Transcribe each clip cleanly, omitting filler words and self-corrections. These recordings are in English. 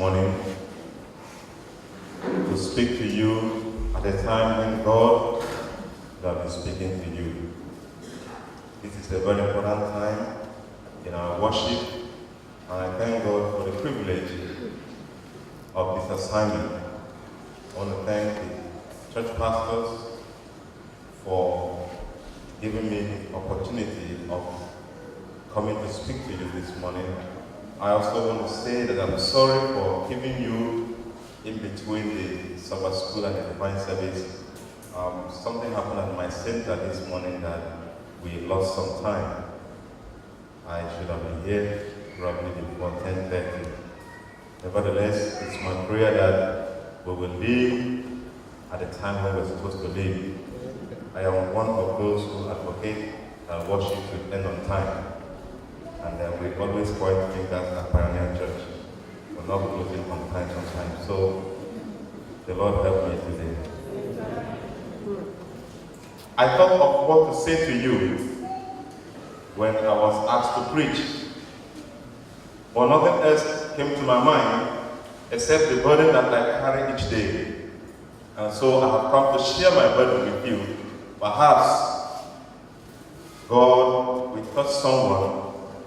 morning to speak to you at a time when God will be speaking to you. This is a very important time in our worship, and I thank God for the privilege of this assignment. I want to thank the church pastors for giving me the opportunity of coming to speak to you this morning. I also want to say that I'm sorry for keeping you in between the Sabbath school and the divine service. Something happened at my center this morning that we lost some time. I should have been here probably before 10:30. Nevertheless, it's my prayer that we will leave at the time when we're supposed to leave. I am one of those who advocate that worship should end on time. And we always point fingers at Pioneer Church. We're not closing on time sometimes. So the Lord help me today. I thought of what to say to you when I was asked to preach. But nothing else came to my mind except the burden that I carry each day. And so I have come to share my burden with you. Perhaps God will touch someone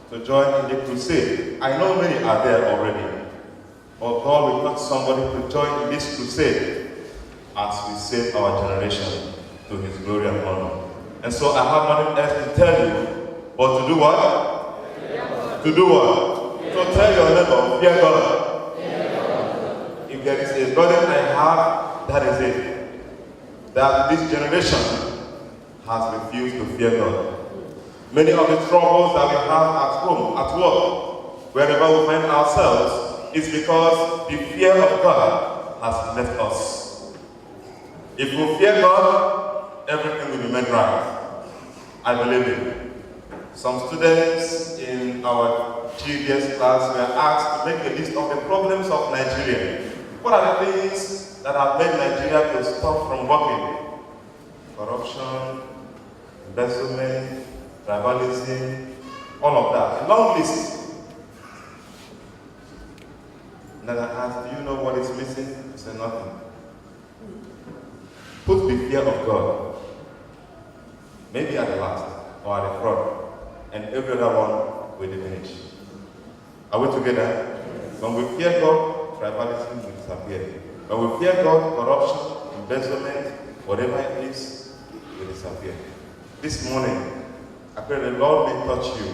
to join in the crusade. I know many are there already. But God will touch somebody to join in this crusade as we save our generation to His glory and honor. And so I have nothing else to tell you, but to do what? To do what? To tell your neighbor, fear God. If there is a burden I have, that is it. That this generation has refused to fear God. Many of the troubles that we have at home, at work, wherever we find ourselves, is because the fear of God has left us. If we fear God, everything will be made right. I believe it. Some students in our GDS class were asked to make a list of the problems of Nigeria. What are the things that have made Nigeria to stop from working? Corruption, embezzlement, tribalism, all of that. A long list. And then I asked, do you know what is missing? He said, nothing. Put the fear of God, maybe at the last or at the front, and every other one will diminish. Are we together? When we fear God, tribalism will disappear. When we fear God, corruption, embezzlement, whatever it is, will disappear. This morning, I pray the Lord may touch you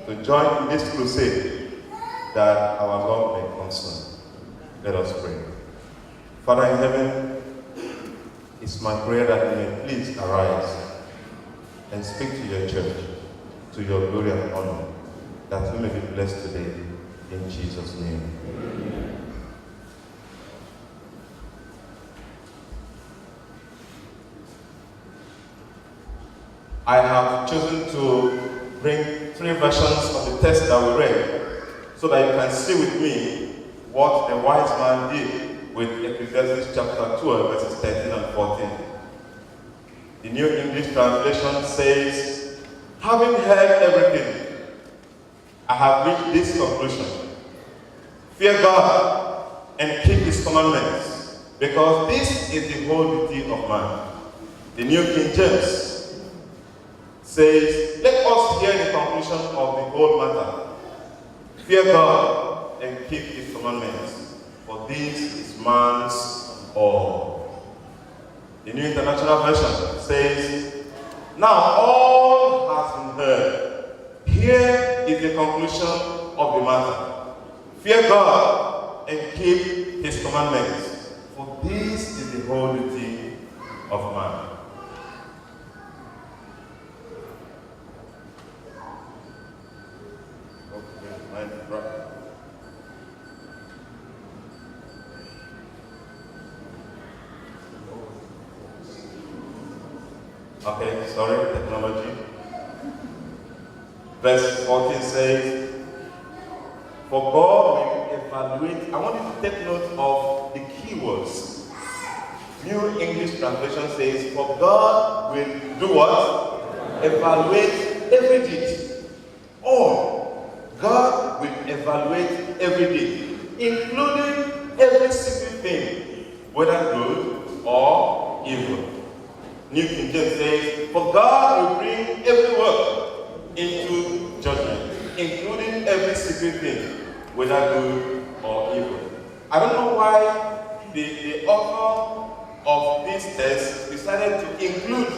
to join in this crusade that our Lord may come soon. Let us pray. Father in heaven, it's my prayer that you may please arise and speak to your church, to your glory and honor, that we may be blessed today. In Jesus' name. Amen. I have chosen to bring 3 versions of the text that we read so that you can see with me what the wise man did with Ecclesiastes chapter 12, verses 13 and 14. The New English Translation says, having heard everything, I have reached this conclusion. Fear God and keep His commandments, because this is the whole duty of man. The New King James says, let us hear the conclusion of the whole matter. Fear God and keep His commandments, for this is man's all. The New International Version says, now all has been heard. Here is the conclusion of the matter. Fear God and keep His commandments, for this is the whole duty of man. Okay, sorry, technology. Verse 14 says, for God will evaluate. I want you to take note of the key words. New English Translation says, for God will do what? Evaluate every deed. Or God will evaluate every deed. including every secret thing, whether good or evil. New King James says, for God will bring every work into judgment, including every secret thing, whether good or evil. I don't know why the author of this text decided to include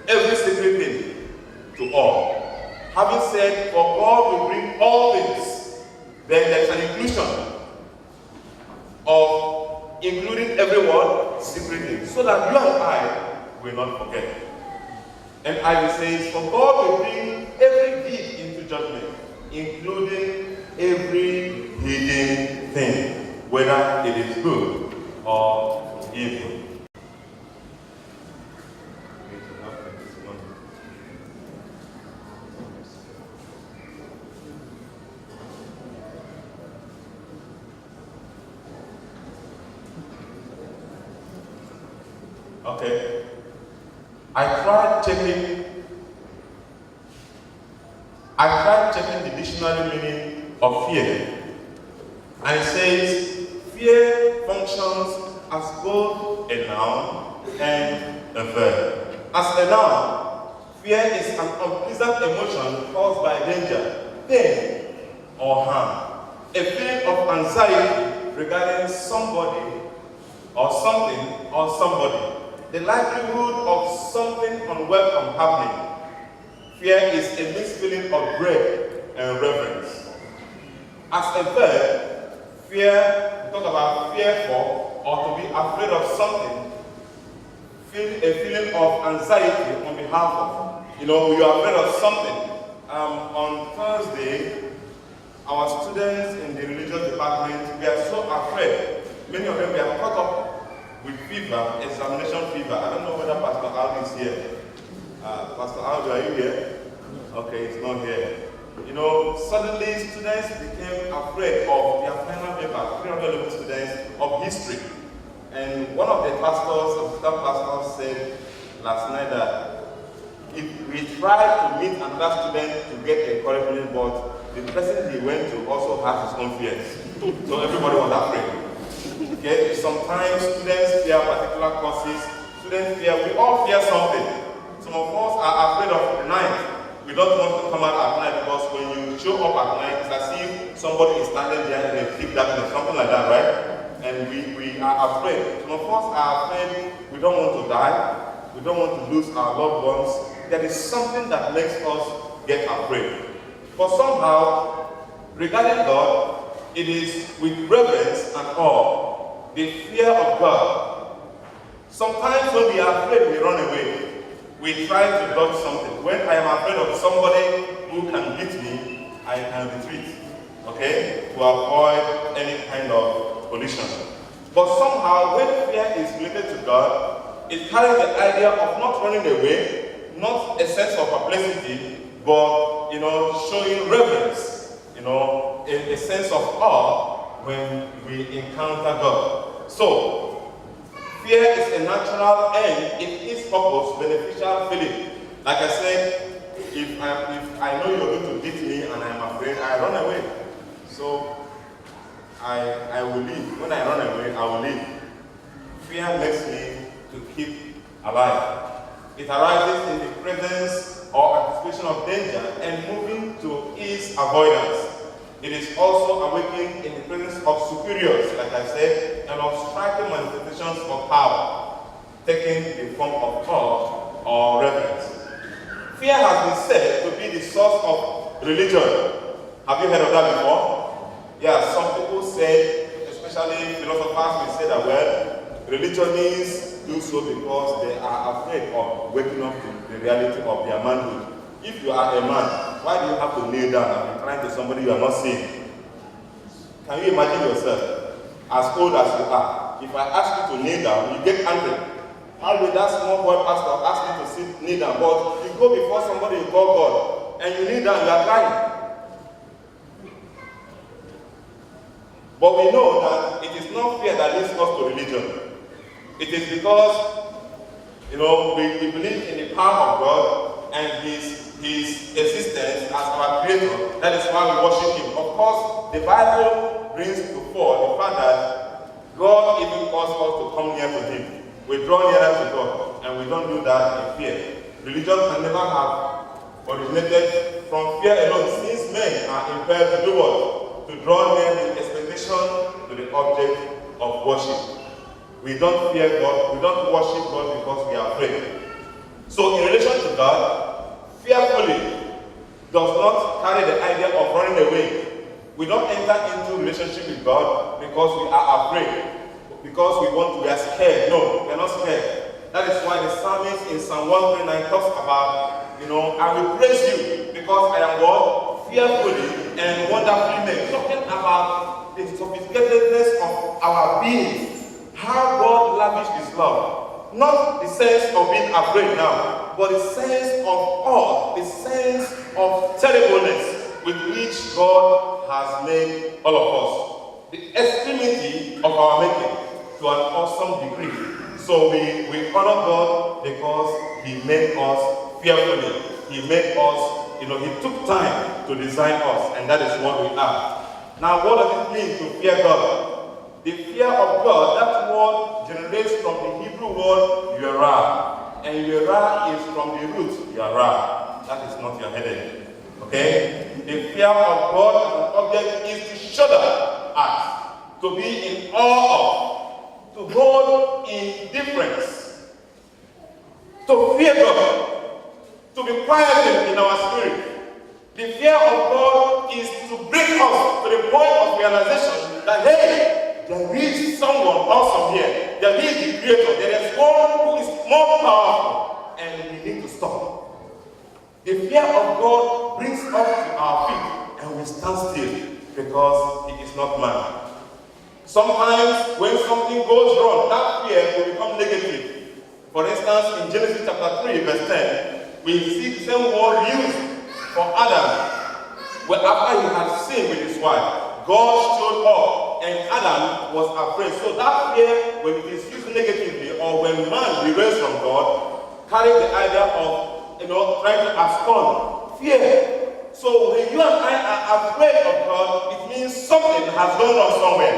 every secret thing to all. Having said, for God will bring all things, then there's an inclusion of including everyone secret things, so that you and I will not forget. And I says, for God will bring every deed into judgment, including every hidden thing, whether it is good or evil. Okay. I tried checking the dictionary meaning of fear. And it says, fear functions as both a noun and a verb. As a noun, fear is an unpleasant emotion caused by danger, pain, or harm. A feeling of anxiety regarding somebody or something or somebody. The likelihood of something unwelcome happening. Fear is a mixed feeling of dread and reverence. As a verb, fear, we talk about fearful or to be afraid of something, feel a feeling of anxiety on behalf of. You are afraid of something. On Thursday, our students in the religious department, we are so afraid. Many of them were caught up with fever, examination fever. I don't know whether Pastor Alvin is here. Pastor Alvin, are you here? Okay, he's not here. Suddenly students became afraid of their final paper, 311 students, of history. And one of the pastors, assistant pastors, said last night that if we tried to meet another student to get encouragement, but the person he went to also has his own fears. So everybody was afraid. Okay, sometimes students fear particular courses, students fear, we all fear something. Some of us are afraid of the night. We don't want to come out at night because when you show up at night, it's as if somebody is standing there in a thick darkness, something like that, right? And we are afraid. Some of us are afraid we don't want to die, we don't want to lose our loved ones. There is something that makes us get afraid. But somehow, regarding God, it is with reverence and awe. The fear of God. Sometimes when we are afraid, we run away. We try to dodge something. When I am afraid of somebody who can beat me, I can retreat. Okay? To avoid any kind of collision. But somehow, when fear is related to God, it carries the idea of not running away, not a sense of perplexity, but showing reverence, a sense of awe when we encounter God. So, fear is a natural and in its purpose beneficial feeling. Like I said, if I know you're going to beat me and I'm afraid, I run away. So I will leave. When I run away, I will leave. Fear makes me to keep alive. It arises in the presence or anticipation of danger and moving to its avoidance. It is also awakened in the presence of superiors, like I said, and of striking manifestations of power, taking the form of awe or reverence. Fear has been said to be the source of religion. Have you heard of that before? Yeah, some people say, especially philosophers, will say that, well, religionists do so because they are afraid of waking up to the reality of their manhood. If you are a man, why do you have to kneel down and be crying to somebody you are not seeing? Can you imagine yourself, as old as you are? If I ask you to kneel down, you get angry. How will that small boy pastor ask you to sit, kneel down? But you go before somebody you call God, and you kneel down, you are crying. But we know that it is not fear that leads us to religion. It is because, we believe in the power of God and His existence as our Creator. That is why we worship Him. Of course, the Bible brings to fore the fact that God even calls us to come near to Him. We draw nearer to God, and we don't do that in fear. Religion can never have originated from fear alone, since men are impelled to do what? To draw near the expectation to the object of worship. We don't fear God, we don't worship God because we are afraid. So in relation to God, fearfully does not carry the idea of running away. We don't enter into relationship with God because we are afraid, because we are scared. No, we are not scared. That is why the psalmist in Psalm 139 talks about, I will praise you because I am what? Fearfully and wonderfully made. Talking about the sophisticatedness of our being, how God lavished His love. Not the sense of being afraid now, but the sense of awe, the sense of terribleness with which God has made all of us. The extremity of our making to an awesome degree. So we honor God because He made us fearfully. He made us, He took time to design us, and that is what we are. Now, what does it mean to fear God? The fear of God, that word generates from the Hebrew word yirah. And yirah is from the root yara. That is not your headache. Okay? The fear of God as an object is to shudder at, to be in awe of, to hold in deference, to fear God, to be quieted in our spirit. The fear of God is to bring us to the point of realization that, hey, there is someone awesome here. There is the Creator. There is one who is more powerful, and we need to stop. The fear of God brings us to our feet, and we stand still because He is not man. Sometimes when something goes wrong, that fear will become negative. For instance, in Genesis chapter 3, verse 10, we see the same word used for Adam. Well, after he had sinned with his wife, God showed up, and Adam was afraid. So that fear, when it is used negatively, or when man derails from God, carries the idea of, trying to abscond. Fear. So when you and I are afraid of God, it means something has gone wrong somewhere.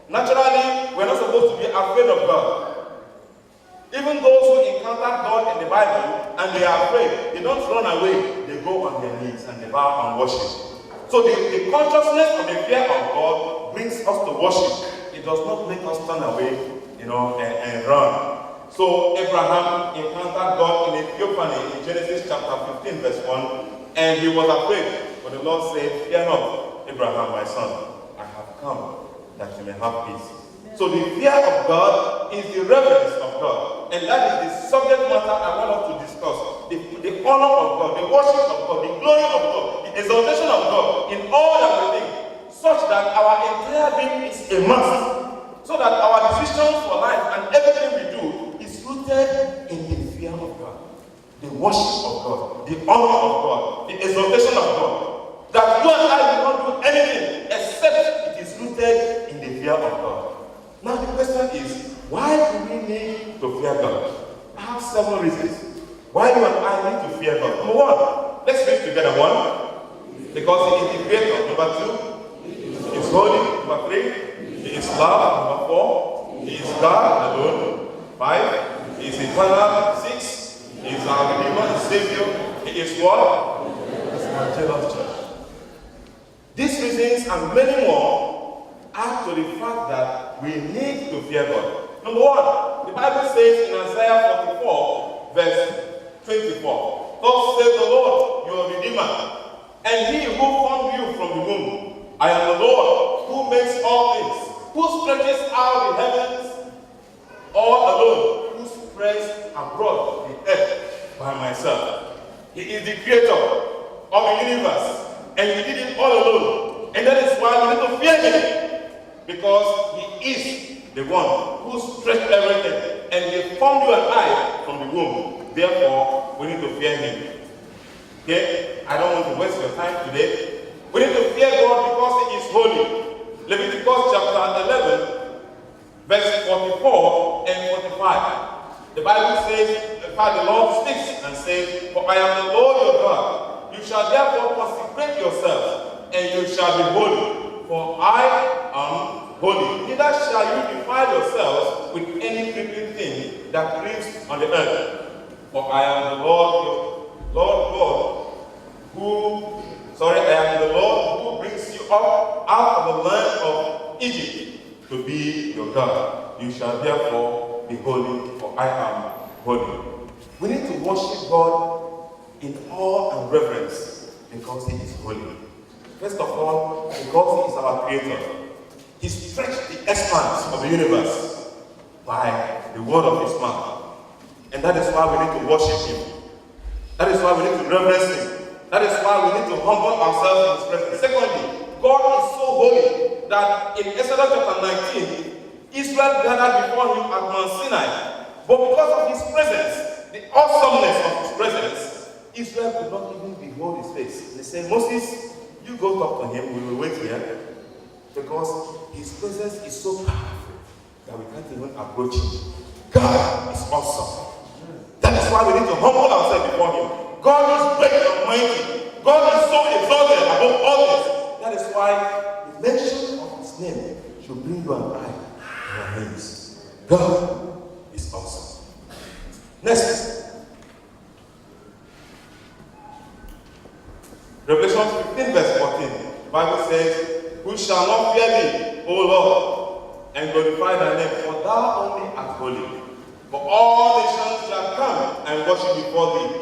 Naturally, we're not supposed to be afraid of God. Even those who encounter God in the Bible and they are afraid, they don't run away. They go on their knees and they bow and worship. So the consciousness of the fear of God brings us to worship. It does not make us turn away, and run. So Abraham encountered God in a theophany in Genesis chapter 15, verse 1, and he was afraid. But the Lord said, "Fear not, Abraham, my son, I have come that you may have peace." So the fear of God is the reverence of God. And that is the subject matter I want us to discuss. The honor of God, the worship of God, the glory of God, the exaltation of God in all that we think, such that our entire being is a must. So that our decisions for life and everything we do is rooted in the fear of God, the worship of God, the honor of God, the exaltation of God. That you and I will not do anything except it is rooted in the fear of God. Now the question is, why do we need to fear God? I have several reasons. Why do I need to fear God? Number one, let's read together. One, because He is the Creator. Number two, He is holy. Number three, He is love. Number four, He is God alone. 5, He is eternal. 6, He is our Redeemer and Savior. He is what? He is our jealous judge. These reasons and many more add to the fact that we need to fear God. Number one, the Bible says in Isaiah 44, verse 24, "Thus says the Lord, your Redeemer, and He who formed you from the womb. I am the Lord who makes all things, who stretches out the heavens all alone, who spreads abroad the earth by myself." He is the Creator of the universe, and He did it all alone. And that is why we need to fear Him. Because He is the one who stretched everything, and He formed you and I from the womb. Therefore, we need to fear Him. Okay? I don't want to waste your time today. We need to fear God because He is holy. Leviticus chapter 11, verse 44 and 45. The Bible says, in fact, the Lord speaks and says, "For I am the Lord your God. You shall therefore consecrate yourselves, and you shall be holy. For I am holy. Neither shall you defile yourselves with any creeping thing that creeps on the earth. For I am the Lord, your Lord God, I am the Lord who brings you up out of the land of Egypt to be your God. You shall therefore be holy, for I am holy. We need to worship God in awe and reverence because He is holy. First of all, because He is our Creator. He stretched the expanse of the universe by the word of His mouth. And that is why we need to worship Him. That is why we need to reverence Him. That is why we need to humble ourselves in His presence. Secondly, God is so holy that in Exodus chapter 19, Israel gathered before Him at Mount Sinai. But because of His presence, the awesomeness of His presence, Israel could not even behold His face. They said, Moses, you go talk to Him, we will wait here. Because His presence is so powerful that we can't even approach Him. God is awesome. That is why we need to humble ourselves before Him. God is great and mighty. God is so exalted above all this. That is why the mention of His name should bring you and I to our knees. God is awesome. Next. Revelation 15 verse 14. The Bible says, who shall not fear Thee, O Lord, and glorify Thy name, for Thou only art holy. For all nations shall come and worship before Thee,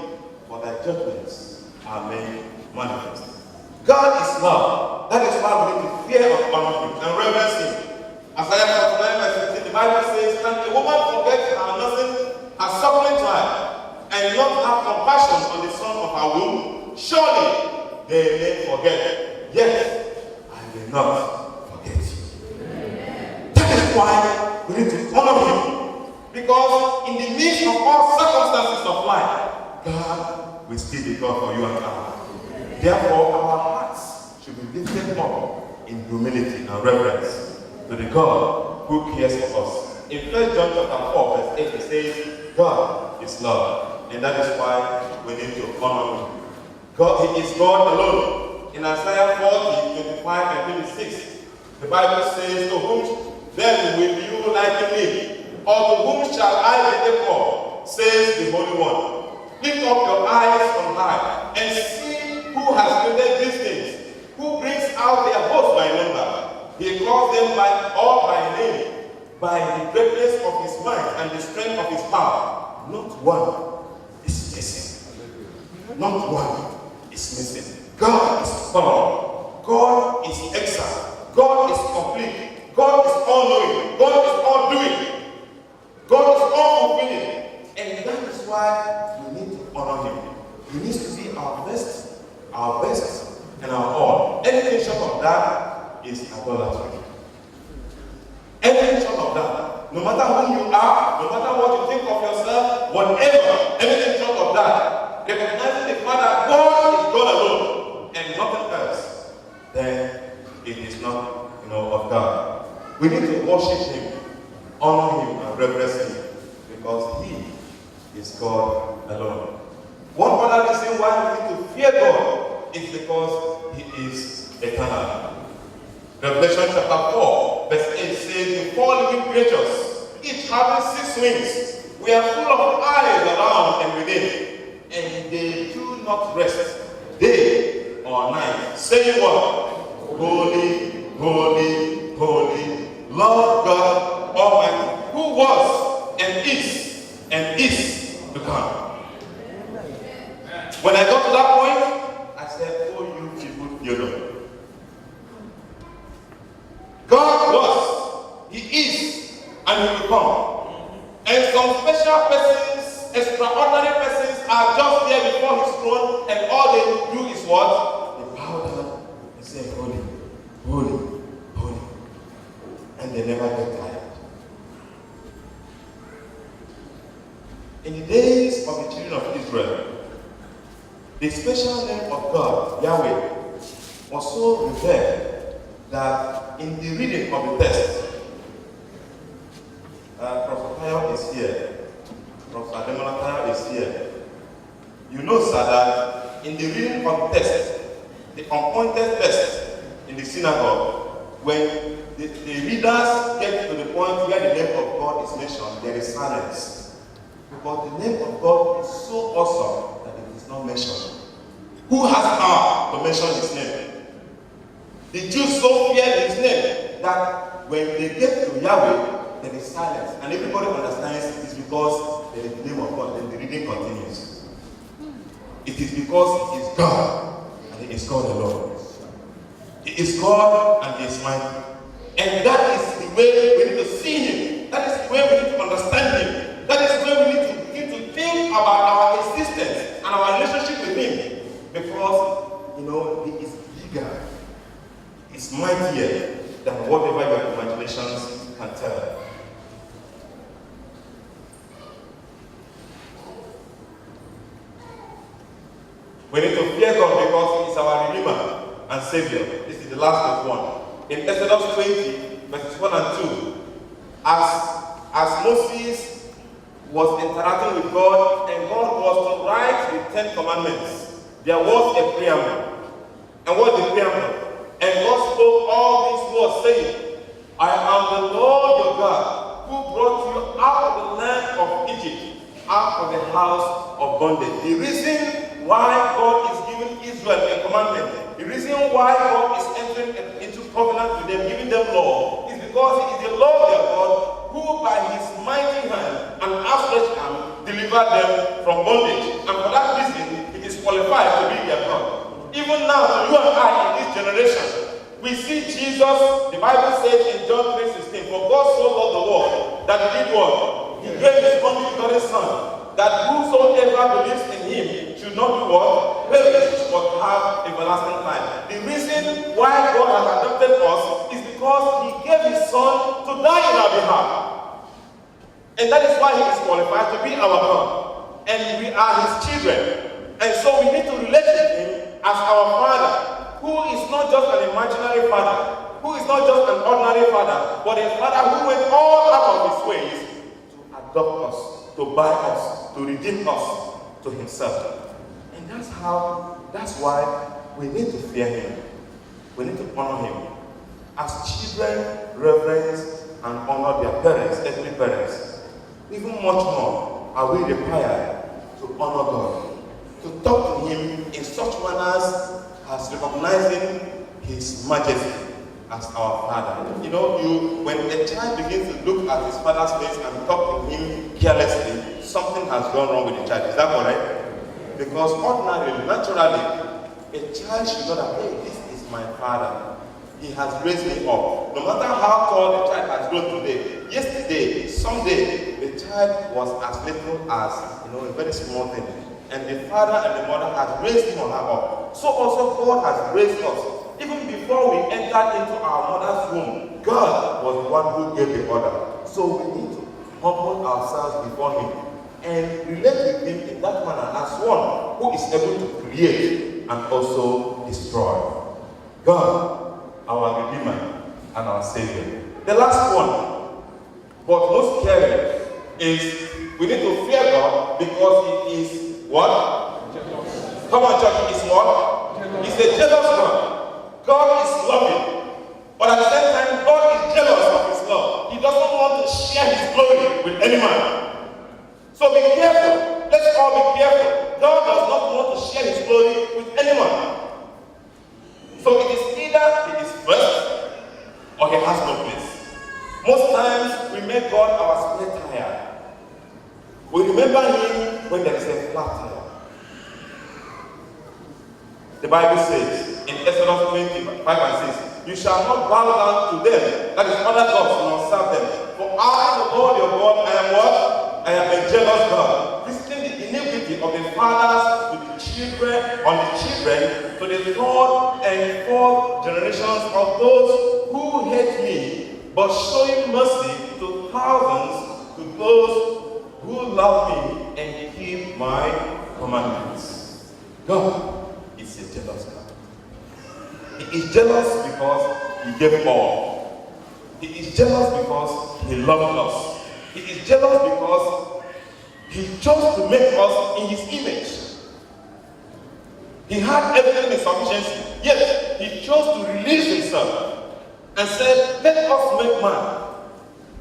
for Thy judgments are made manifest. God is love. That is why we need to fear and honor Him and reverence Him. Isaiah 49 verse 15, the Bible says, can a woman forget her nursing, her suckling child, and not have compassion on the son of her womb? Surely they may forget, yet I will not forget you. That is why we need to honor Him. Because in the midst of all circumstances of life, God will still be God for you and I. Therefore, our hearts should be lifted up in humility and reverence to the God who cares for us. In 1 John chapter 4, verse 8, it says, God is love. And that is why we need to honor Him. God, He is God alone. In Isaiah 40, 25 and 26, the Bible says, to whom then will you liken me? Or to whom shall I be equal? Says the Holy One. Lift up your eyes on high and see who has created these things, who brings out their hosts by number. He calls them all by name, by the greatness of His might and the strength of His power. Not one is missing. Not one is missing. God is thorough. God is excellent. God is complete. God is all-knowing. God is all-doing. God is all-fulfilling. And that is why we need to honor Him. He needs to be our best, and our all. Anything short of that is idolatry. Anything short of that, no matter who you are, no matter what you think of yourself, whatever, anything short of that, recognizing the fact that God is God alone and nothing else, then it is not, of God. We need to worship Him, honor Him, and reverence Him because He is God alone. One other reason why we need to fear God is because He is eternal. Revelation chapter 4, verse 8 says, the four living creatures, each having 6 wings, were full of eyes around and within, and they do not rest day or night, saying what? Holy, holy, holy, Lord God Almighty, who was and is to come. When I got to that point, I said, oh, you people, you know. God was, He is, and He will come. And some special persons, extraordinary persons are just there before His throne, and all they do is what? They bow down and say, holy, holy, holy. And they never get tired. In the days of the children of Israel, the special name of God, Yahweh, was so revered that in the reading of the text, Prophet Tayo is here, Prophet Ademola Tayo is here. You know, sir, that in the reading of the text, the appointed text in the synagogue, when the readers get to the point where the name of God is mentioned, there is silence. Because the name of God is so awesome that it is not mentioned. Who has power to mention his name? The Jews so feared his name that when they get to Yahweh, there is silence. And everybody understands it is because there is the name of God. Then the reading continues. It is because he is God, and he is God alone. He is God, and he is mighty. And that is the way we need to see him. That is the way we need to understand him. That is the way we need to begin to think about our existence and our relationship with him. Because, he is bigger. It's mightier than whatever your imaginations can tell. We need to fear God because he is our Redeemer and Savior. This is the last one. In Exodus 20, verses 1 and 2, as Moses was interacting with God and God was to write the 10 Commandments, there was a preamble. And what is the preamble? And God spoke all these words, saying, I am the Lord your God, who brought you out of the land of Egypt, out of the house of bondage. The reason why God is giving Israel a commandment, the reason why God is entering into covenant with them, giving them law, is because he is the Lord their God, who by his mighty hand and outstretched arm delivered them from bondage. And for that reason, he is qualified to be their God. Even now, to you and I in this generation, we see Jesus, the Bible says in John 3:16, for God so loved the world that he did what? He gave his only begotten Son, that whosoever believes in him should not do what? Perish, but have everlasting life. The reason why God has adopted us is because he gave his Son to die in our behalf. And that is why he is qualified to be our God. And we are his children. And so we need to relate to him as our Father, who is not just an imaginary Father, who is not just an ordinary Father, but a Father who went all out of his ways to adopt us, to buy us, to redeem us to himself. And that's why we need to fear him. We need to honor him. As children reverence and honor their parents, earthly parents, even much more are we required to honor God, to talk to him in such manners as recognizing his majesty as our Father. When a child begins to look at his father's face and talk to him carelessly, something has gone wrong with the child. Is that correct? Because ordinarily, naturally, a child should know that, hey, this is my father. He has raised me up. No matter how tall the child has grown today, yesterday, someday, the child was as little as, a very small thing. And the father and the mother has raised him or her up. So also God has raised us. Even before we entered into our mother's womb, God was the one who gave the order. So we need to humble ourselves before him and relate with him in that manner as one who is able to create and also destroy. God, our Redeemer and our Savior. The last one, but most scary, is we need to fear God because he is what? Jealous. Come on, church, he is what? Jealous. He's a jealous God. God is loving. But at the same time, God is jealous of his love. He doesn't want to share his glory with any man. So be careful. Let's all be careful. God does not want to share his glory with anyone. So it is either he is first or he has no place. Most times we make God our spare tire. We remember him when there is a flat tire. The Bible says in Exodus 25 and 6, you shall not bow down to them, that is other gods, nor serve them. For I, the Lord your God, I am what? I am a jealous God, visiting the iniquity of the fathers to the children, on the children, to the third and fourth generations of those who hate me, but showing mercy to thousands, to those who love me and keep my commandments. God is a jealous God. He is jealous because he gave all. He is jealous because he loved us. He is jealous because he chose to make us in his image. He had everything in sufficiency, yet he chose to release himself and said, let us make man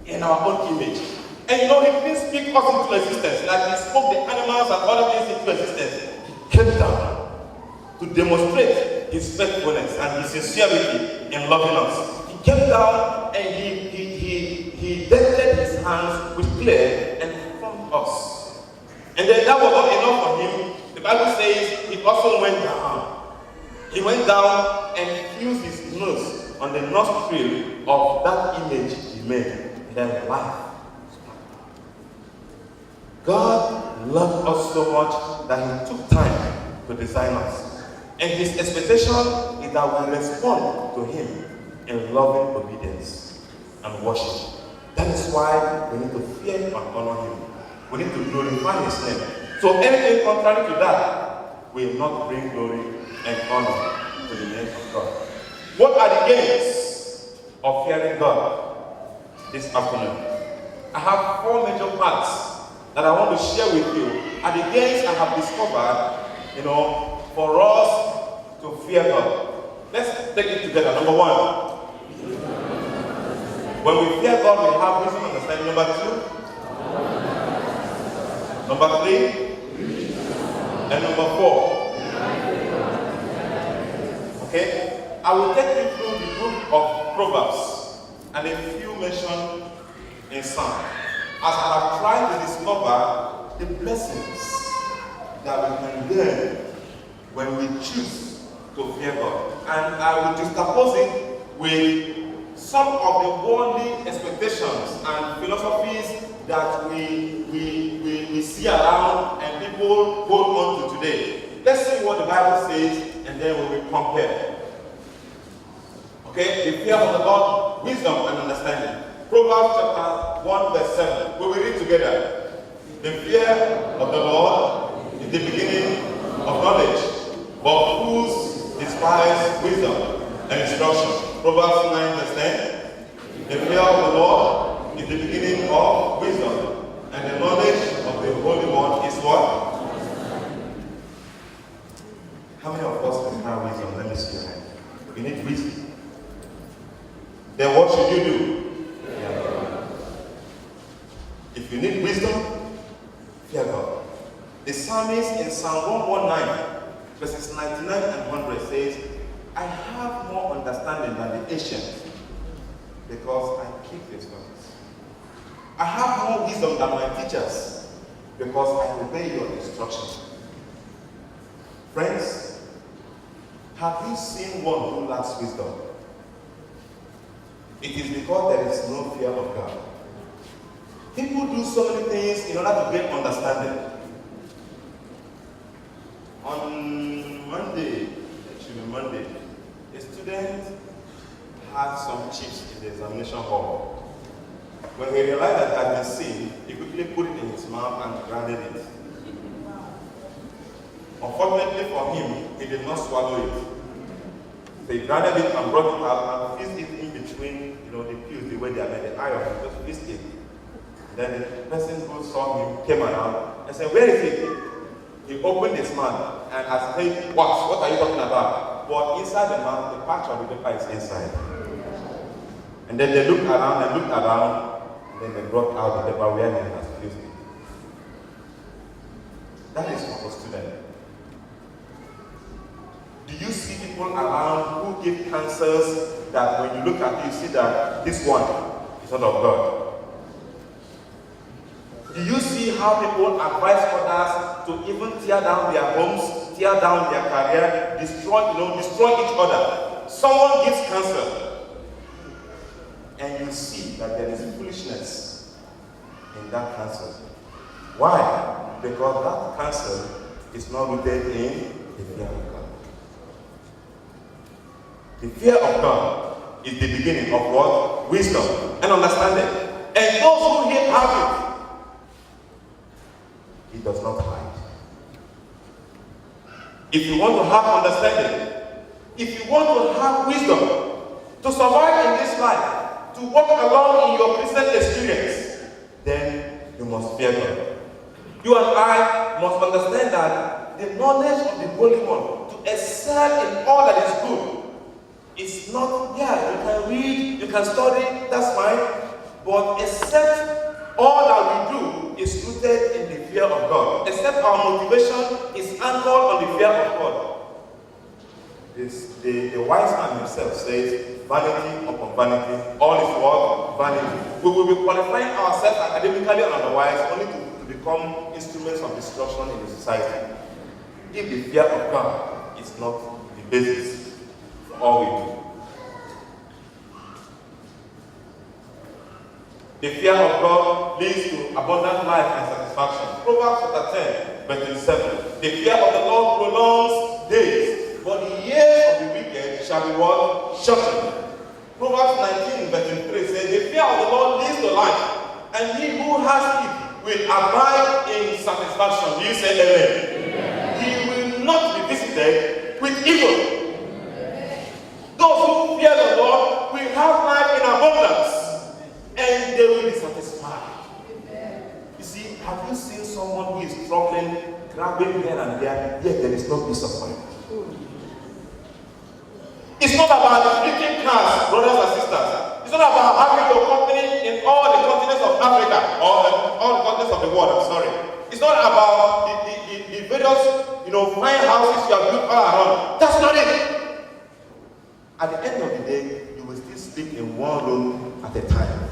in our own image. And he didn't speak us into existence, like he spoke the animals and other things into existence. He came down to demonstrate his faithfulness and his sincerity in loving us. He came down and he dented his hands with clay and formed us. And then that was not enough for him. The Bible says he also went down. He went down and fused his nose on the nostril of that image he made. And then life. God loved us so much that he took time to design us. And his expectation is that we respond to him in loving obedience and worship. That is why we need to fear and honor him. We need to glorify his name. So anything contrary to that will not bring glory and honor to the name of God. What are the gains of fearing God this afternoon? I have 4 major parts that I want to share with you are the gains I have discovered, for us to fear God. Let's take it together. Number 1, when we fear God, we have wisdom and understanding. Number 2, number 3, and number 4. Okay? I will take you through the book of Proverbs and a few mentioned in Psalm, as I have tried to discover the blessings that we can learn when we choose to fear God. And I will juxtapose it with some of the worldly expectations and philosophies that we see around and people hold on to today. Let's see what the Bible says and then we will compare. Okay, the fear of the Lord, wisdom and understanding. Proverbs chapter 1 verse 7. We will read together. The fear of the Lord is the beginning of knowledge, but fools despise wisdom and instruction. Proverbs 9 verse 10. The fear of the Lord is the beginning of wisdom, and the knowledge of the Holy One is what? How many of us require wisdom? Let me see your hand. You need wisdom. Then what should you do? If you need wisdom, fear God. The psalmist in Psalm 119, verses 99 and 100 says, I have more understanding than the ancients, because I keep his laws. I have more wisdom than my teachers, because I obey your instructions. Friends, have you seen one who lacks wisdom? It is because there is no fear of God. People do so many things in order to get understanding. On Monday, a student had some chips in the examination hall. When he realized that it had been seen, he quickly put it in his mouth and grounded it. Unfortunately for him, he did not swallow it. So he grounded it and brought it out and fixed it in between, the pews, the way they are made, the iron, just fixed it. Then the person who saw him came around and said, where is it? He opened his mouth and asked, hey, what are you talking about? But inside the mouth, the patch of the paper is inside. And then they looked around and then they brought out the paper where he has fused it. That is for a student. Do you see people around who give answers that when you look at it, you see that this one is not of God? Do you see how people advise others to even tear down their homes, tear down their career, destroy each other? Someone gives counsel, and you see that there is foolishness in that counsel. Why? Because that counsel is not rooted in the fear of God. The fear of God is the beginning of what? Wisdom and understanding. And those who have it, he does not hide. If you want to have understanding, if you want to have wisdom to survive in this life, to walk along in your Christian experience, then you must fear God. You and I must understand that the knowledge of the Holy One, to excel in all that is good, It's not, yeah, you can read, you can study, that's fine. But except all that we do is rooted in the fear of God. Except our motivation is anchored on the fear of God. The wise man himself says, vanity upon vanity, all is what? Vanity. We will be qualifying ourselves academically and otherwise only to become instruments of destruction in the society. If the fear of God is not the basis for all we do. The fear of God leads to abundant life and satisfaction. Proverbs chapter 10, verse 27. The fear of the Lord prolongs days, but the years of the wicked shall be what? Shortened. Proverbs 19, verse 3 says, the fear of the Lord leads to life, and he who has it will abide in satisfaction. You say amen. He will not be visited with evil. Those who fear the Lord will have life in abundance. And they will be satisfied. You see, have you seen someone who is struggling, grabbing here and there, yet there is no peace of mind? It's not about flipping cars, brothers and sisters. It's not about having your company in all the continents of Africa, or all the continents of the world, I'm sorry. It's not about the various, fine houses you have built all around. That's not it. At the end of the day, you will still sleep in one room at a time.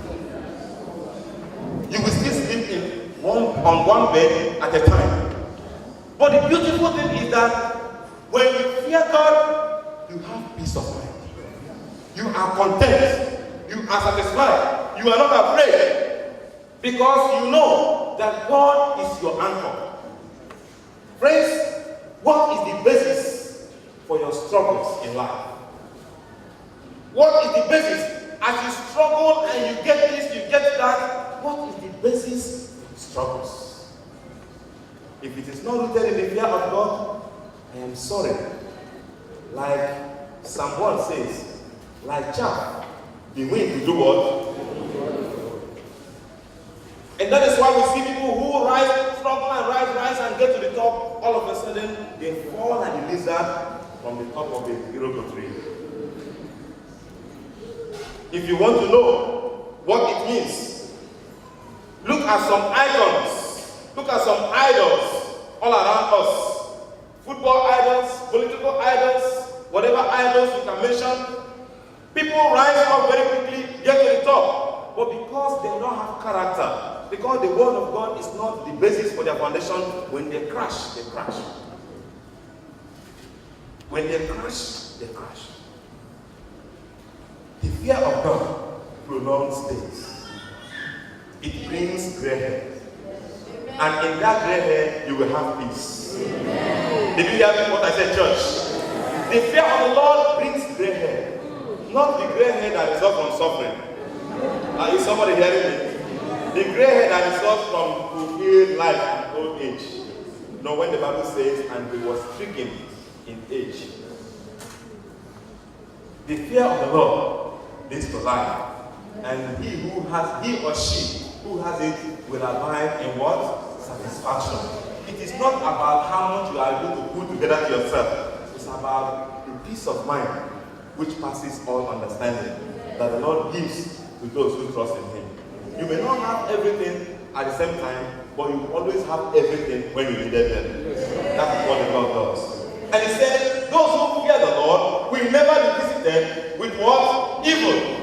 You will still sleep on one bed at a time. But the beautiful thing is that when you fear God, you have peace of mind. You are content. You are satisfied. You are not afraid. Because you know that God is your anchor. Friends, what is the basis for your struggles in life? What is the basis? As you struggle and you get this, you get that, what is the basis for the struggles? If it is not rooted in the fear of God, I am sorry. Like Psalm 1 says, like chaff, the wind will do what? And that is why we see people who rise, struggle and rise and get to the top, all of a sudden they fall like a lizard from the top of a iroko tree. If you want to know what it means, look at some icons, look at some idols all around us. Football idols, political idols, whatever idols you can mention. People rise up very quickly, get to the top. But because they don't have character, because the word of God is not the basis for their foundation, when they crash, they crash. When they crash, they crash. The fear of God prolongs days. It brings gray hair. And in that gray hair, you will have peace. Amen. Did you hear me what I said, church? The fear of the Lord brings gray hair. Not the gray hair that results from suffering. Is somebody hearing me? The gray hair that results from fulfilled life and old age. No, when the Bible says, and he was stricken in age. The fear of the Lord leads to life. And he or she who has it will abide in what? Satisfaction. It is not about how much you are able to put together to yourself. It's about the peace of mind which passes all understanding that the Lord gives to those who trust in him. You may not have everything at the same time, but you always have everything when you needed them. That's what the Lord does. And he said, those who fear the Lord will never be visited with what? Evil.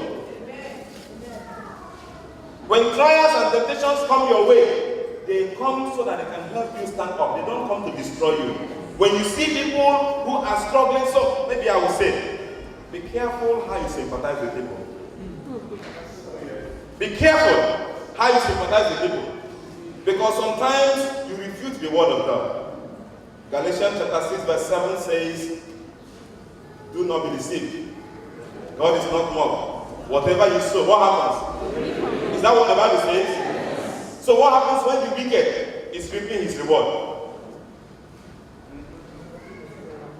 When trials and temptations come your way, they come so that they can help you stand up. They don't come to destroy you. When you see people who are struggling, so maybe I will say, be careful how you sympathize with people. Be careful how you sympathize with people. Because sometimes you refute the word of God. Galatians chapter 6 verse 7 says, do not be deceived. God is not mocked. Whatever you sow, what happens? Is that what the Bible says? Yes. So what happens when the wicked is reaping his reward?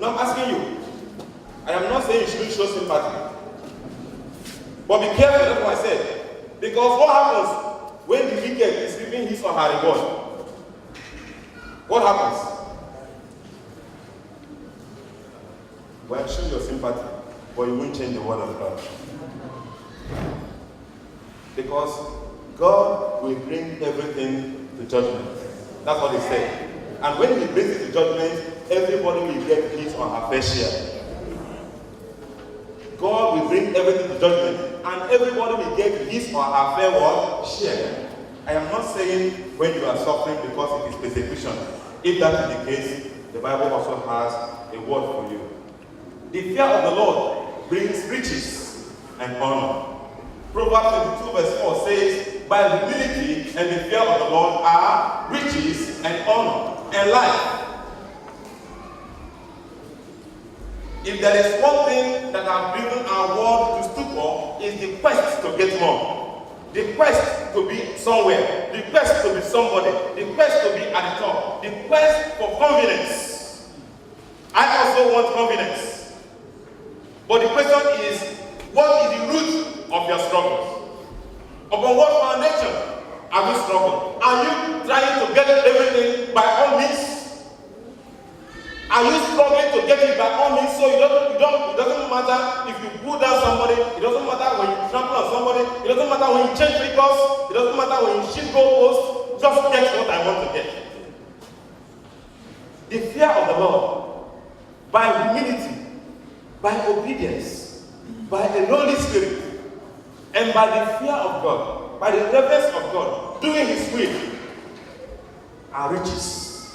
Now I'm asking you. I am not saying you shouldn't show sympathy. But be careful, that's what I said. Because what happens when the wicked is reaping his or her reward? What happens? Well, show your sympathy. but you won't change the word of God. Because God will bring everything to judgment. That's what he said. And when he brings it to judgment, everybody will get his or her fair share. God will bring everything to judgment, and everybody will get his or her fair what? Share. I am not saying when you are suffering because it is persecution. If that is the case, the Bible also has a word for you. The fear of the Lord brings riches and honor. Proverbs 22 verse 4 says, by humility and the fear of the Lord are riches and honor and life. If there is one thing that has driven our world to stupor, is the quest to get more. The quest to be somewhere. The quest to be somebody. The quest to be at the top. The quest for confidence. I also want confidence. But the question is, what is the root of your struggles? Upon what foundation are you struggling? Are you trying to get everything by all means? Are you struggling to get it by all means? So it doesn't matter if you pull down somebody, it doesn't matter when you trample on somebody, it doesn't matter when you change figures, it doesn't matter when you shift goalposts, just get what I want to get. The fear of the Lord, by humility, by obedience, by a Holy Spirit, and by the fear of God, by the reverence of God, doing his will, are riches,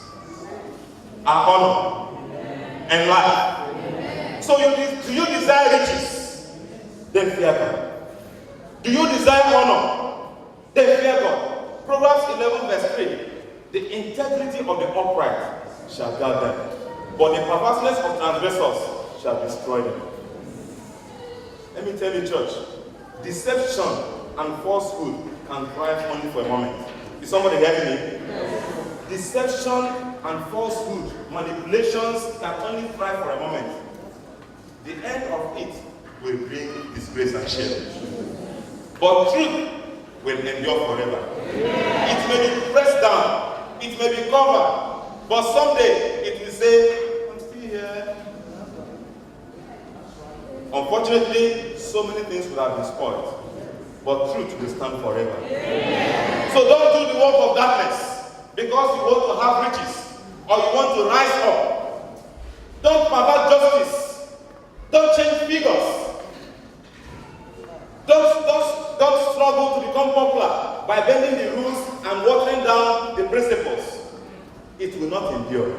are honor, and life. Amen. So do you desire riches? Then fear God. Do you desire honor? Then fear God. Proverbs 11 verse 3. The integrity of the upright shall guard them, but the perverseness of transgressors shall destroy them. Let me tell you, church, deception and falsehood can thrive only for a moment. Is somebody hearing me? Yes. Deception and falsehood, manipulations can only thrive for a moment. The end of it will bring disgrace and shame. But truth will endure forever. It may be pressed down, it may be covered, but someday it will say, I'm still here. Unfortunately, so many things will have been spoiled, but truth will stand forever. So don't do the work of darkness because you want to have riches or you want to rise up. Don't pervert justice. Don't change figures. Don't struggle to become popular by bending the rules and watering down the principles. It will not endure.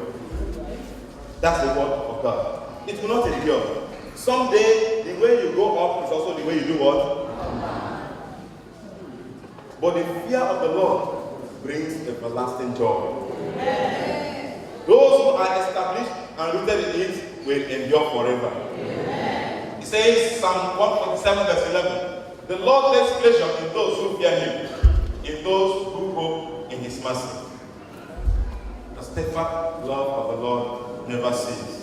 That's the word of God. It will not endure. Someday, the way you go up is also the way you do what? But the fear of the Lord brings everlasting joy. Amen. Those who are established and rooted in it will endure forever. Amen. It says, Psalm 147 verse 11, the Lord takes pleasure in those who fear him, in those who hope in his mercy. The steadfast love of the Lord never ceases.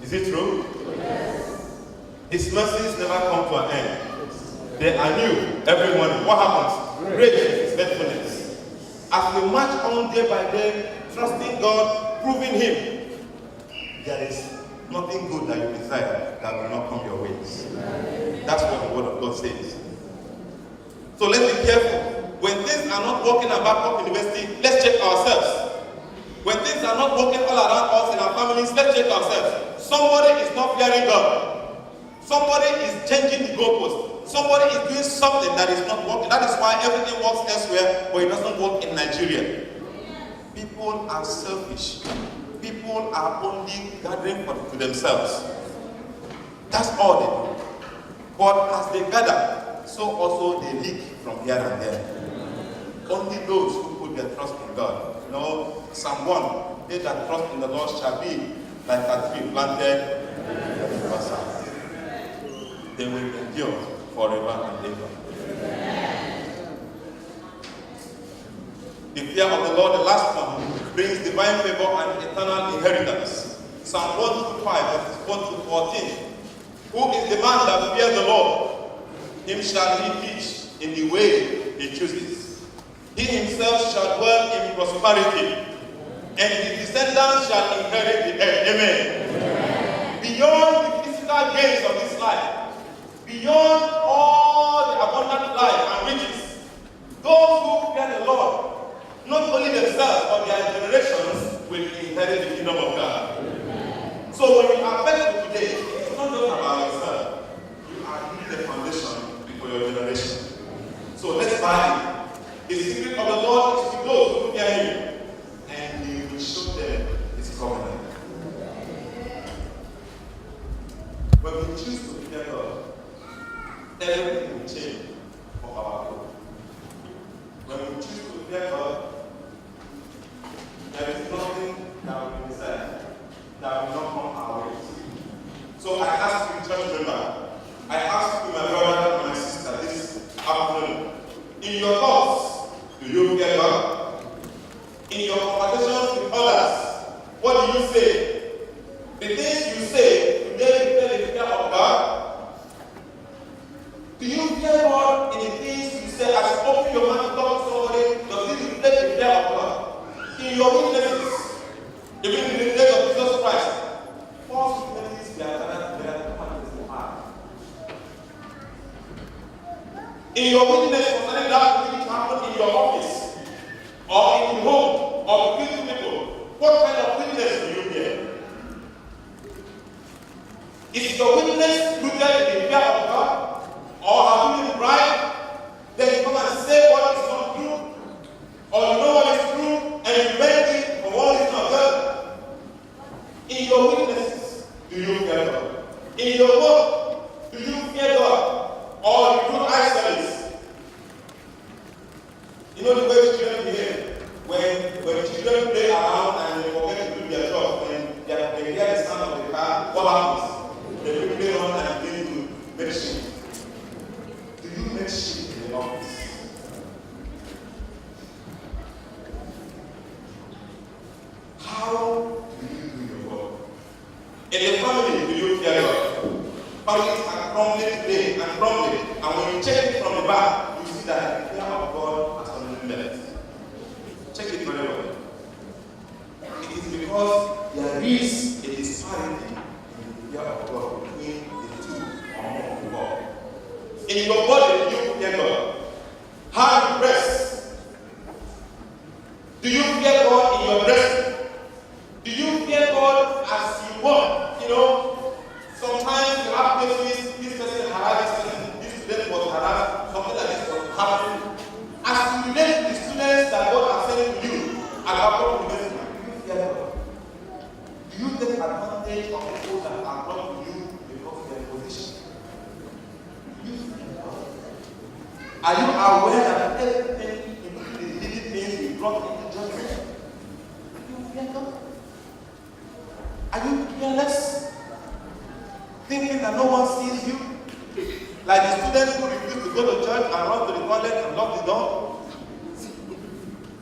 Is it true? Yes. His mercies never come to an end. They are new every morning. What happens? Great is his faithfulness. As we march on day by day, trusting God, proving him, there is nothing good that you desire that will not come your ways. That's what the word of God says. So let's be careful. When things are not working at Babcock University, let's check ourselves. When things are not working all around us in our families, let's check ourselves. Somebody is not fearing God. Somebody is changing the goalpost. Somebody is doing something that is not working. That is why everything works elsewhere, but it doesn't work in Nigeria. People are selfish. People are only gathering to themselves. That's all they do. But as they gather, so also they leak from here and there. Only those who put their trust in God. You know, Psalm 1, they that trust in the Lord shall be like a tree planted in the riverside. They will endure forever and ever. The fear of the Lord, the last one, brings divine favor and eternal inheritance. Psalm 125, verses 1 to 14. Who is the man that fears the Lord? Him shall he teach in the way he chooses. He himself shall dwell in prosperity, and his descendants shall inherit the earth. Amen. Beyond the physical physical gains of this life, beyond all the abundant life and riches, those who fear the Lord, not only themselves but their generations, will inherit the kingdom of God. Amen. So when you are faithful today, it's not just about yourself. You are laying the foundation for your generation. So let's buy it. The secret of the Lord is to those who fear Him, and He will show them His covenant. When we choose to fear God, everything will change for our good. When we choose to fear God, there is nothing that will be said that will not come our way. So I ask you, church member, I ask you, my brother and my sister, this afternoon, in your thoughts, do you fear God? In your conversations with others, what do you say? The things you say, do they reflect the fear of God? Do you fear God in the things you say as you open your mouth to talk to somebody? Does it reflect the fear of God? In your witnesses, even in the days of Jesus Christ, false witnesses were gathered together to come and testify. In your witness concerning that which happened in your office, or in the home, or with people, what kind of witness do you bear? Is your witness rooted in the fear of God? Or have you been bribed? Then you come and say what is not true? Or you know what is true and you bend it for what is not good? In your witnesses, do you fear God? In your work, do you fear God? Or you do eye service? You know the way children behave? When children play around and they forget to do their job, when they hear the sound of the car, what happens? They quickly run and begin to make shit. Do you make shit in the office? How do you do your work? In the family, do you fear God? Families are crumbling today and crumbling, and when you check it from the back, you see that the fear of God has only left. Check it very well. It is because there is a disparity in the fear of God between the two or more of God. In your body, do you fear God? How you dress? Do you fear God in your dressing? Do you fear God as you walk? You know, sometimes you have cases, this person harassed this person, this student was harassed, something like this was happening. As you relate to the students that God has sent to you at Babcock University, do you fear God? Do you take advantage of the those that are brought to you because of their position? Do you fear God? Are you aware that everything, including the little things we brought into judgment? Do you fear God? Are you careless? Thinking that no one sees you? Like the students who refuse to go to church and run to the toilet and lock the door?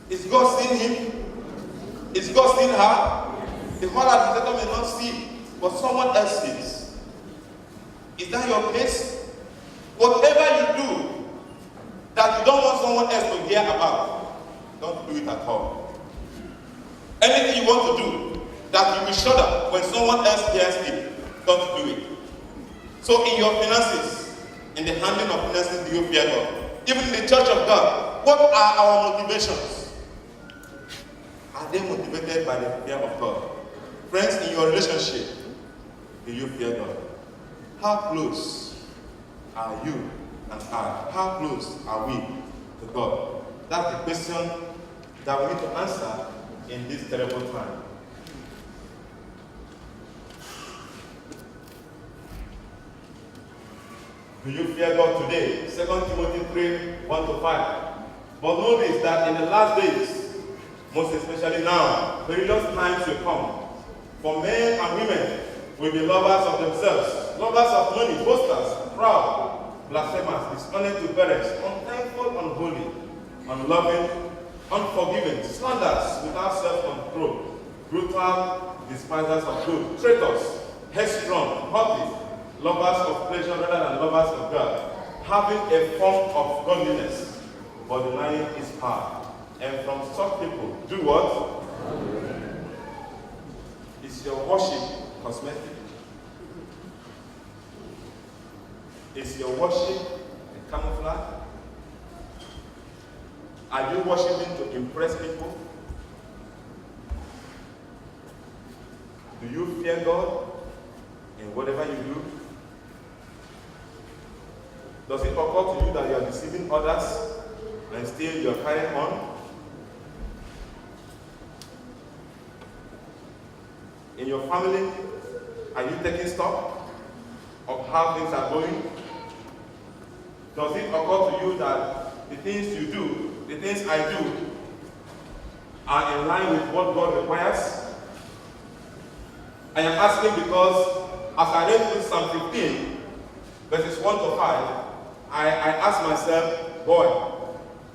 Is God seeing him? Is God seeing her? The whole administrator may not see, but someone else sees. Is that your case? Whatever you do that you don't want someone else to hear about, don't do it at all. Anything you want to do that you will shudder when someone else hears it, don't do it. So in your finances, in the handling of finances, do you fear God? Even in the church of God, what are our motivations? Are they motivated by the fear of God? Friends, in your relationship, do you fear God? How close are you and I? How close are we to God? That's the question that we need to answer in this terrible time. Do you fear God today? 2 Timothy 3, 1-5. But notice that in the last days, most especially now, perilous times will come. For men and women will be lovers of themselves, lovers of money, boasters, proud, blasphemers, dishonored to parents, unthankful, unholy, unloving, unforgiving, slanderers, without self-control, brutal, despisers of good, traitors, headstrong, haughty, lovers of pleasure rather than lovers of God, having a form of godliness, but denying its power. And from such people, do what? Is your worship cosmetic? Is your worship a camouflage? Are you worshiping to impress people? Do you fear God in whatever you do? Does it occur to you that you are deceiving others and still you are carrying on? In your family, are you taking stock of how things are going? Does it occur to you that the things you do, the things I do, are in line with what God requires? I am asking because as I read through Psalm 15, verses 1 to 5, I ask myself, boy,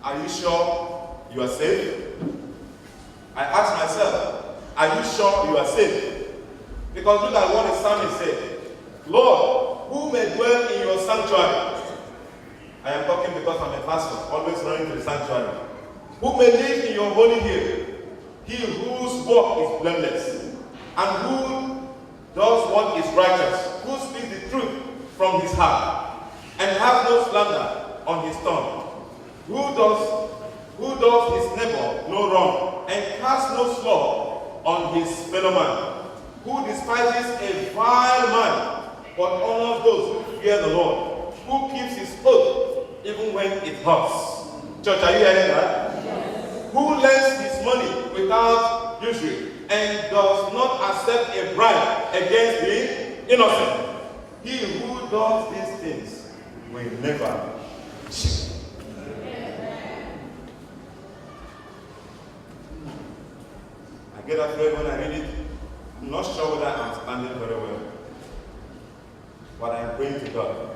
are you sure you are saved? I ask myself, are you sure you are saved? Because look at what the psalmist said. Lord, who may dwell in your sanctuary? I am talking because I'm a pastor, always running to the sanctuary. Who may live in your holy hill? He whose walk is blameless, and who does what is righteous, who speaks the truth from his heart, and has no slander on his tongue, who does his neighbor no wrong, and casts no slur on his fellow man, who despises a vile man, but honors those who fear the Lord, who keeps his oath even when it hurts. Church, are you hearing that? Yes. Who lends his money without usury and does not accept a bribe against the innocent? He who does these things will never cheat. I get afraid when I read it. I'm not sure whether I'm standing very well, but I'm praying to God.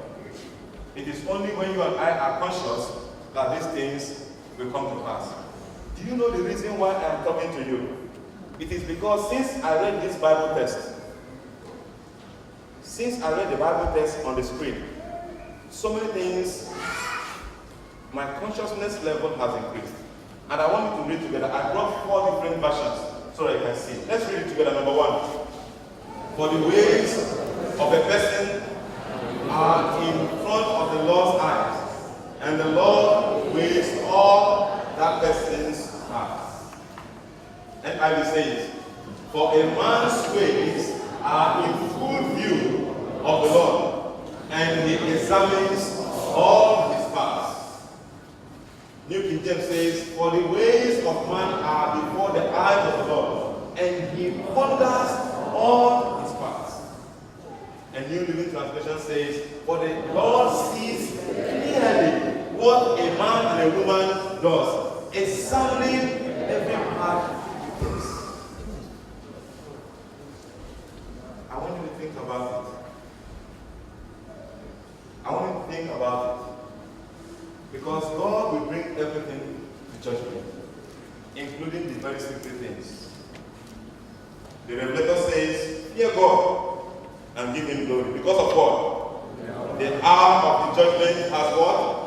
It is only when you and I are conscious that these things will come to pass. Do you know the reason why I am talking to you? It is because since I read this Bible text, since I read the Bible text on the screen, so many things, my consciousness level has increased. And I want you to read together. I brought 4 different versions so that you can see. Let's read it together. Number 1. For the ways of a person are in front of the Lord's eyes, and the Lord weighs all that person's heart. And I will say it. For a man's ways are in full view of the Lord, and he examines all his paths. New King James says, for the ways of man are before the eyes of the Lord, and he ponders all his paths. And New Living Translation says, for the Lord sees clearly what a man and a woman does, examining every part he takes. I want you to think about it. I want you to think about it. Because God will bring everything to judgment, including the very secret things. The Revelator says, fear God and give him glory. Because of what? The hour of the judgment has what?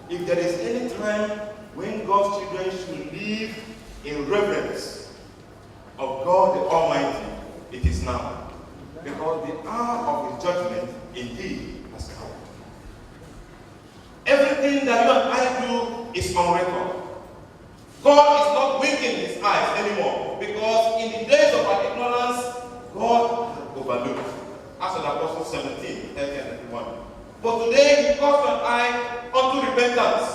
If there is any time when God's children should live in reverence of God the Almighty, it is now. Because the hour of his judgment indeed has come. Everything that you and I do is on record. God is not winking his eyes anymore, because in the days of our ignorance, God had overlooked. As in Apostles 17, 30 and 31. But today he calls an eye unto repentance,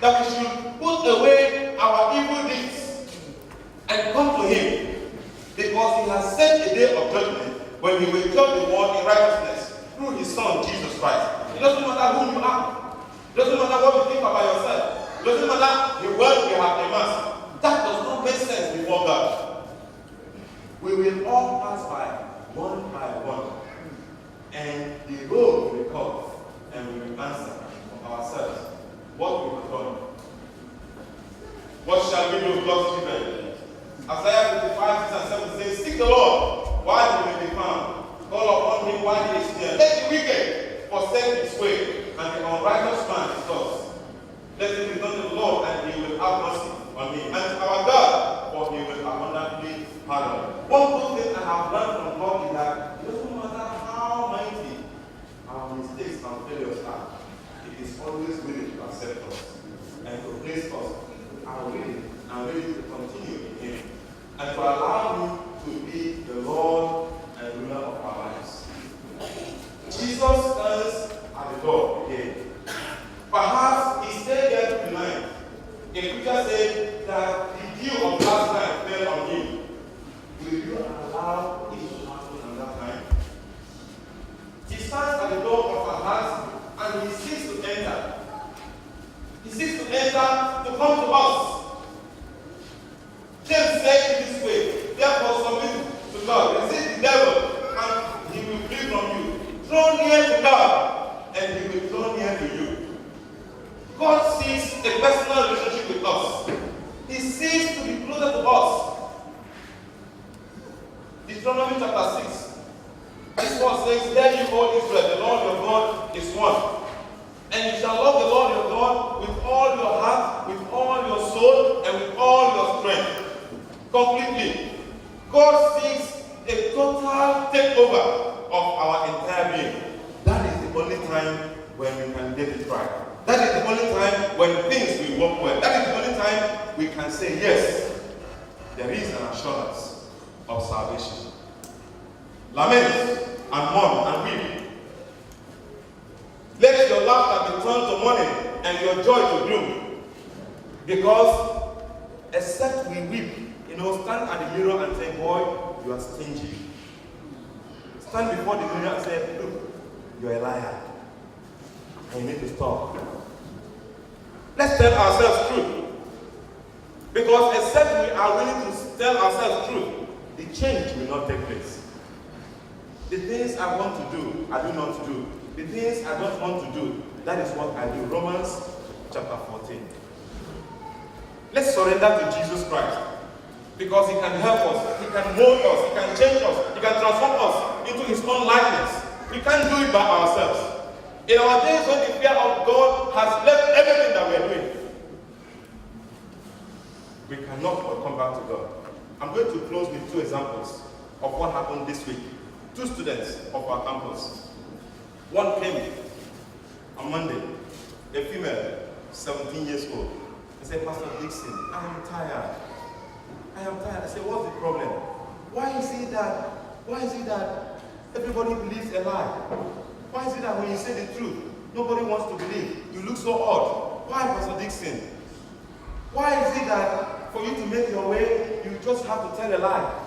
that we should put away our evil deeds and come to him, because he has set a day of judgment when he will judge the world in righteousness through his Son, Jesus Christ. It doesn't matter who you are. It doesn't matter what you think about yourself. It doesn't matter the wealth you have amassed. That does not make sense before God. We will all pass by one, and the road will come, and we will answer for ourselves what we have done. What shall we do, God's children? Isaiah 55, 6 and 7 says, seek the Lord while he may be found. Call upon him while he is near. Let the wicked forsake his way, and the unrighteous man his thoughts. Let him return to the Lord, and he will have mercy on him. And to our God, for he will abundantly pardon. One good thing I have learned from God is that it doesn't matter how mighty always willing to accept us and to place us and ready to continue in Him and to allow Him to be the Lord and ruler of our lives. Jesus stands at the door again. Perhaps He stayed there to the night. A preacher said that the dew of last night fell on Him. Will you allow it to happen at that time? He stands at the door of our hearts and He seeks to enter. He seeks to enter to come to us. James said it this way, therefore submit to God. Resist the devil and he will flee from you. Draw near to God and He will draw near to you. God seeks a personal relationship with us. He seeks to be closer to us. Deuteronomy chapter 6. This one says, "Hear you, O Israel, the Lord your God is one. And you shall love the Lord your God with all your heart, with all your soul, and with all your strength." Completely. God seeks a total takeover of our entire being. That is the only time when we can get it right. That is the only time when things will work well. That is the only time we can say, yes, there is an assurance of salvation. Lament and mourn and weep. Let your laughter be turned to mourning and your joy to gloom. Because except we weep, stand at the mirror and say, boy, you are stingy. Stand before the mirror and say, look, you're a liar. And you need to stop. Let's tell ourselves truth. Because except we are willing to tell ourselves truth, the change will not take place. The things I want to do, I do not do. The things I don't want to do, that is what I do. Romans chapter 14. Let's surrender to Jesus Christ. Because He can help us, He can mold us, He can change us, He can transform us into His own likeness. We can't do it by ourselves. In our days when the fear of God has left everything that we are doing, we cannot but come back to God. I'm going to close with two examples of what happened this week. Two students of our campus. One came on Monday, a female, 17 years old. I said, Pastor Dixon, I am tired. I said, what's the problem? Why is it that everybody believes a lie? Why is it that when you say the truth, nobody wants to believe? You look so odd. Why, Pastor Dixon? Why is it that for you to make your way, you just have to tell a lie?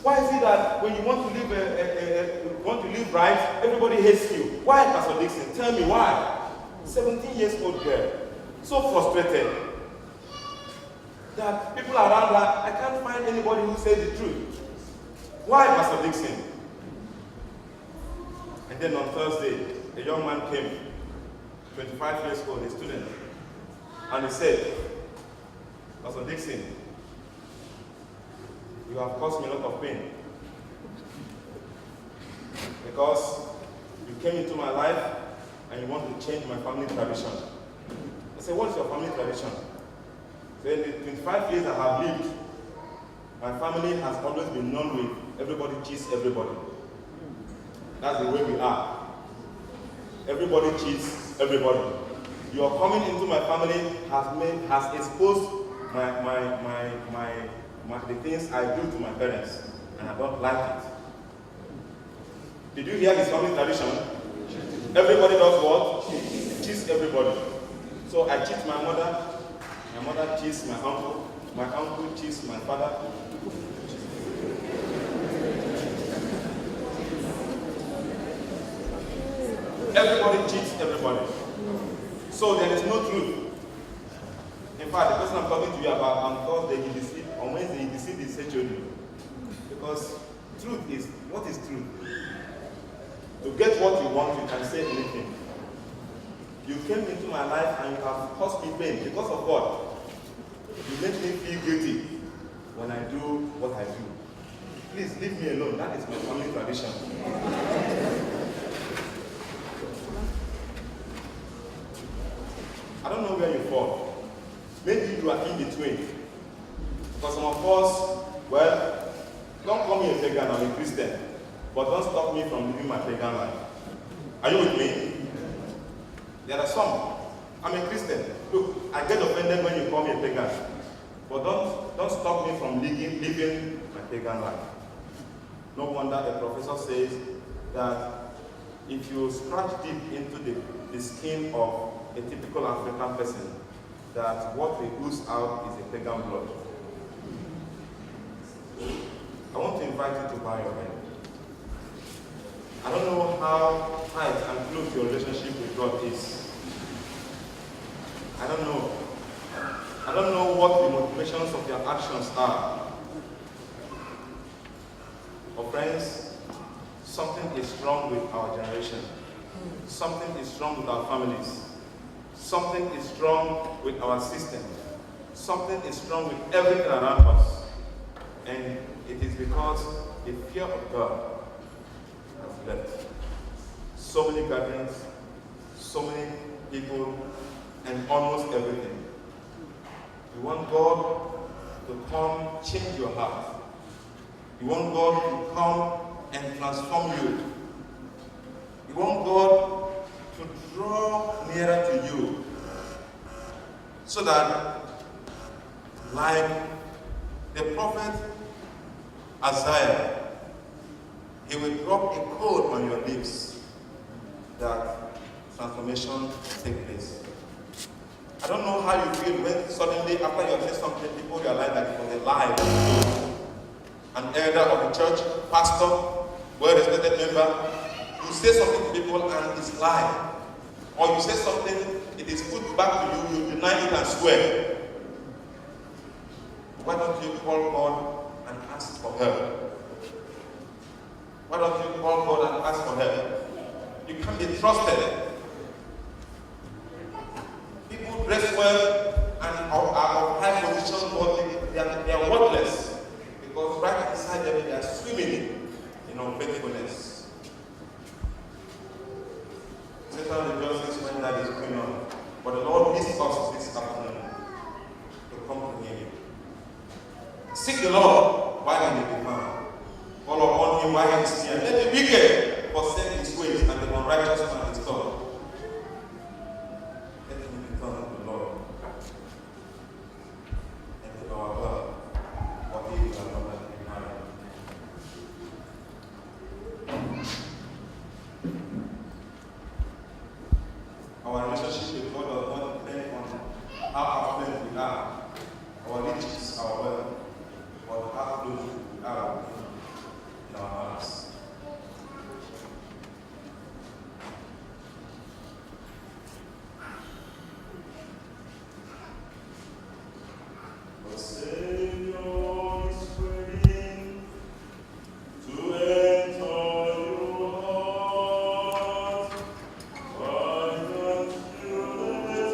Why is it that when you want to live right, everybody hates you? Why, Pastor Dixon? Tell me why. 17 years old girl, so frustrated that people around her, I can't find anybody who says the truth. Why, Pastor Dixon? And then on Thursday, a young man came, 25 years old, a student, and he said, Pastor Dixon, you have caused me a lot of pain because you came into my life and you want to change my family tradition. I said, what is your family tradition? Then the 25 years I have lived, my family has always been known with everybody cheats everybody. That's the way we are. Everybody cheats everybody. Your coming into my family has exposed the things I do to my parents, and I don't like it. Did you hear his family tradition? Everybody does what? Cheats everybody. So I cheat my mother cheats my uncle cheats my father. Everybody cheats everybody. So there is no truth. In fact, the person I'm talking to you about on Thursday, on Wednesday, he deceived his HOD. Because truth is, what is truth? To get what you want, you can say anything. You came into my life and you have caused me pain. Because of what? You make me feel guilty when I do what I do. Please leave me alone. That is my family tradition. I don't know where you fall. Maybe you are in between. Because some of us, well, don't call me a pagan, I'm a Christian. But don't stop me from living my pagan life. Are you with me? There are some. I'm a Christian. Look, I get offended when you call me a pagan. But don't stop me from living my pagan life. No wonder a professor says that if you scratch deep into the skin of a typical African person, that what we ooze out is a pagan blood. I want to invite you to bow your head. I don't know how tight and close your relationship with God is. I don't know. I don't know what the motivations of your actions are. But friends, something is wrong with our generation. Something is wrong with our families. Something is wrong with our system. Something is wrong with everything around us. And it is because the fear of God has left. So many gatherings, so many people, and almost everything. You want God to come change your heart. You want God to come and transform you. You want God to draw nearer to you so that, like the prophet Isaiah, he will drop a code on your lips that transformation will take place. I don't know how you feel when suddenly after you have said something, people realize that it was a lie. An elder of the church, pastor, well-respected member, you say something to people and it's lie. Or you say something, it is put back to you, you deny it and swear. Why don't you call God and ask for help? Why don't you call God and ask for help? You can be trusted. People dress well and are of high position, but they are worthless. Because right inside them, they are swimming in unfaithfulness. Satan rejoices when that is going on. But the Lord needs us this afternoon to come to Him. Seek the Lord while He may be found. Call upon Him while He is near. Let the wicked forsake his ways and the unrighteous man his thought. Let him return to the Lord. And to our God. For He is our Lord and Father. Our relationship with God does not depend on how affluent we are, our riches, our wealth, but how close we are in our hearts. The Savior is waiting to enter your heart. Why don't you let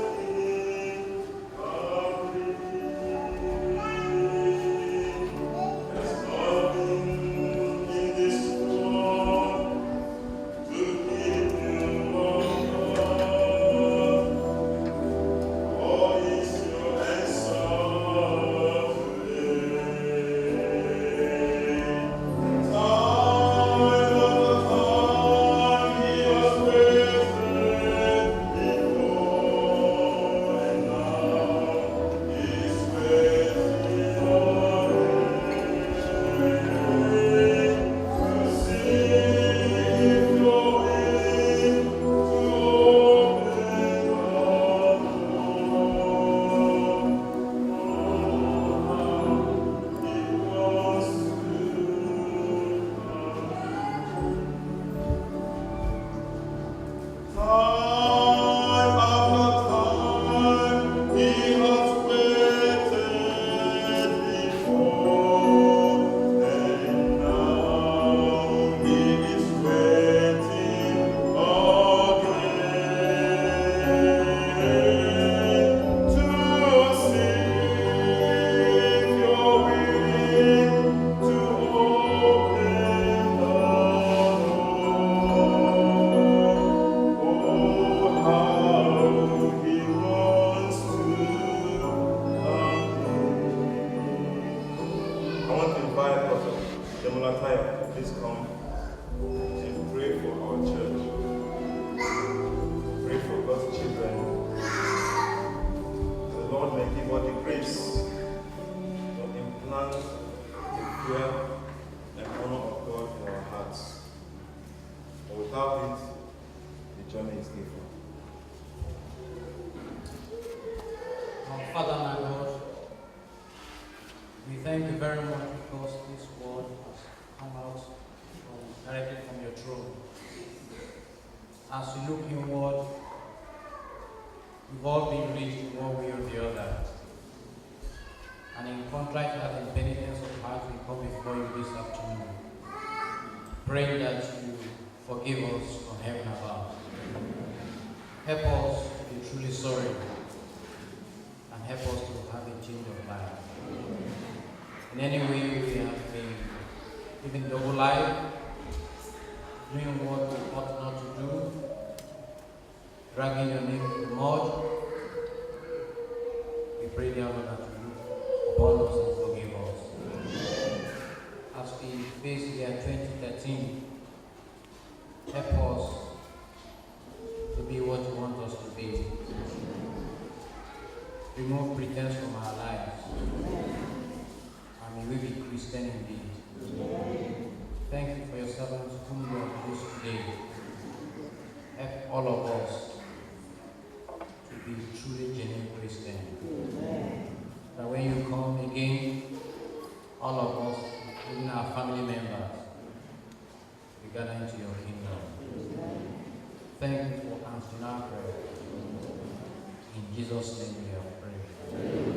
fear and honor of God in our hearts. But without it, the journey is different. Our Father, my Lord, we thank you very much because this word has come out directly from your throne. As we look inward, we've all been reached in one way or the other. And in contrast to that impenitence of heart, we come before you this afternoon, praying that you forgive us from heaven above. Help us to be truly sorry, and help us to have a change of life. In any way we have been living double life, doing what we ought not to do, dragging your name in the mud, we pray, dear Lord, that you look upon us and forgive us. As we face the year 2013, help us to be what you want us to be. Remove pretense from our lives. And may we be Christian indeed. Thank you for your servants whom you have used today. Help all of us to be truly genuine Christian. That when you come again, all of us, even our family members, we gather into your kingdom. Thank you for answering our prayer. In Jesus' name we have prayed.